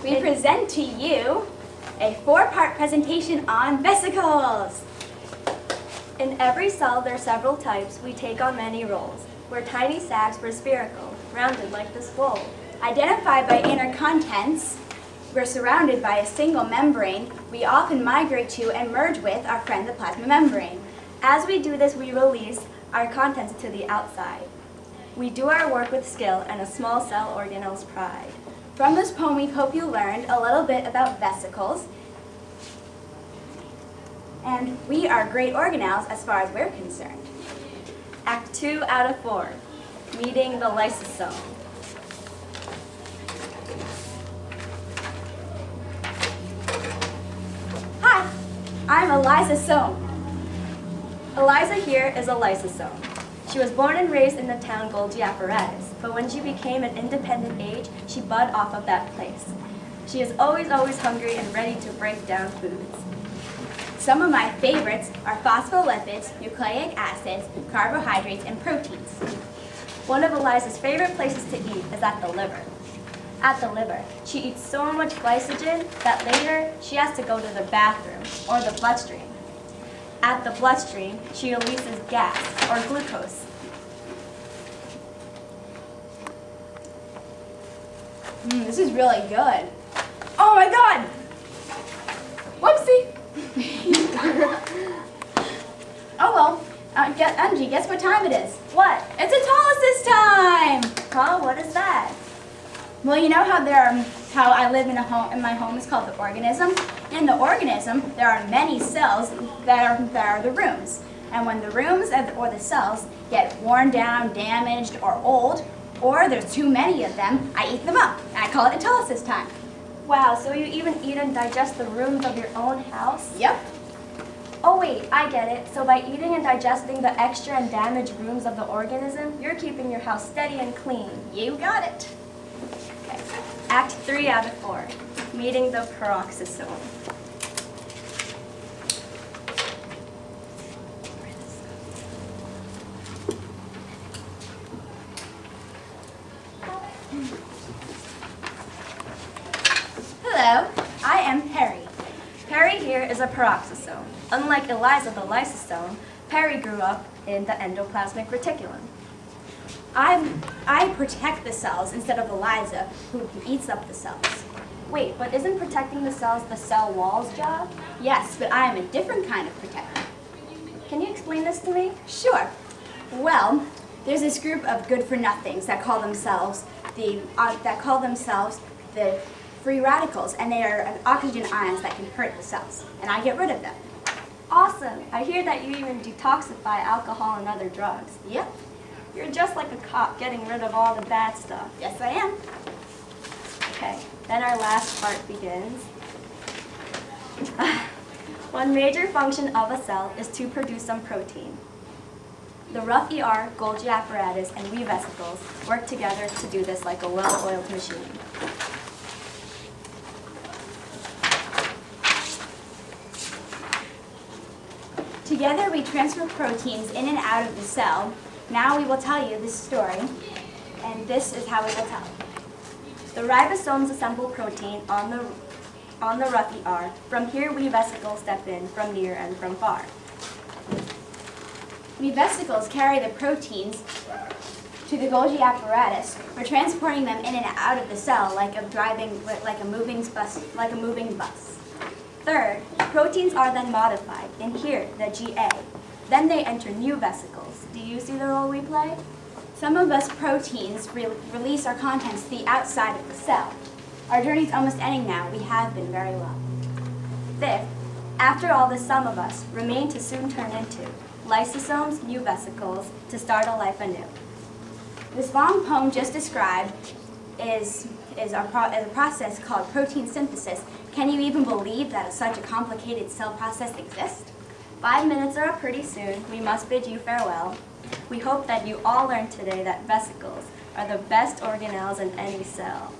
we present to you a 4-part presentation on vesicles. In every cell, there are several types. We take on many roles. We're tiny sacs, we're spherical, rounded like this bowl. Identified by inner contents, we're surrounded by a single membrane. We often migrate to and merge with our friend the plasma membrane. As we do this, we release our contents to the outside. We do our work with skill and a small cell organelle's pride. From this poem, we hope you learned a little bit about vesicles. And we are great organelles as far as we're concerned. Act 2 out of 4, meeting the lysosome. Hi, I'm Eliza Soam. Eliza here is a lysosome. She was born and raised in the town Golgi Apparatus, but when she became an independent age, she bud off of that place. She is always hungry and ready to break down foods. Some of my favorites are phospholipids, nucleic acids, carbohydrates, and proteins. One of Eliza's favorite places to eat is at the liver. At the liver, she eats so much glycogen that later she has to go to the bathroom or the bloodstream. At the bloodstream, she releases gas or glucose. This is really good. Oh my God! Whoopsie! Oh well, Angie, guess what time it is? What? It's autolysis time! Huh? What is that? Well, you know how I live in my home is called the organism? In the organism, there are many cells that are the rooms. And when the rooms or the cells get worn down, damaged, or old, or there's too many of them, I eat them up. And I call it autolysis time. Wow, so you even eat and digest the rooms of your own house? Yep. Oh wait, I get it. So by eating and digesting the extra and damaged rooms of the organism, you're keeping your house steady and clean. You got it. Okay. Act 3 out of 4, meeting the peroxisome. Hello, I am Perry. Perry here is a peroxisome. Unlike Eliza the lysosome, Perry grew up in the endoplasmic reticulum. I protect the cells instead of Eliza, who eats up the cells. Wait, but isn't protecting the cells the cell wall's job? Yes, but I am a different kind of protector. Can you explain this to me? Sure. Well, there's this group of good-for-nothings that call themselves the free radicals, and they are oxygen ions that can hurt the cells, and I get rid of them. Awesome. I hear that you even detoxify alcohol and other drugs. Yep. You're just like a cop getting rid of all the bad stuff. Yes, I am. Okay, then our last part begins. One major function of a cell is to produce some protein. The rough ER, Golgi apparatus, and we vesicles work together to do this like a well-oiled machine. Together we transfer proteins in and out of the cell. Now we will tell you this story, and this is how we will tell it. The ribosomes assemble protein on the rough ER. From here, we vesicles step in from near and from far. We vesicles carry the proteins to the Golgi apparatus. We're transporting them in and out of the cell like a moving bus. Third, proteins are then modified, in here, the GA. Then they enter new vesicles. Do you see the role we play? Some of us proteins release our contents to the outside of the cell. Our journey's almost ending now. We have been very well. Fifth, after all this, some of us remain to soon turn into lysosomes, new vesicles, to start a life anew. This long poem just described is a process called protein synthesis. Can you even believe that such a complicated cell process exists? 5 minutes are up pretty soon. We must bid you farewell. We hope that you all learned today that vesicles are the best organelles in any cell.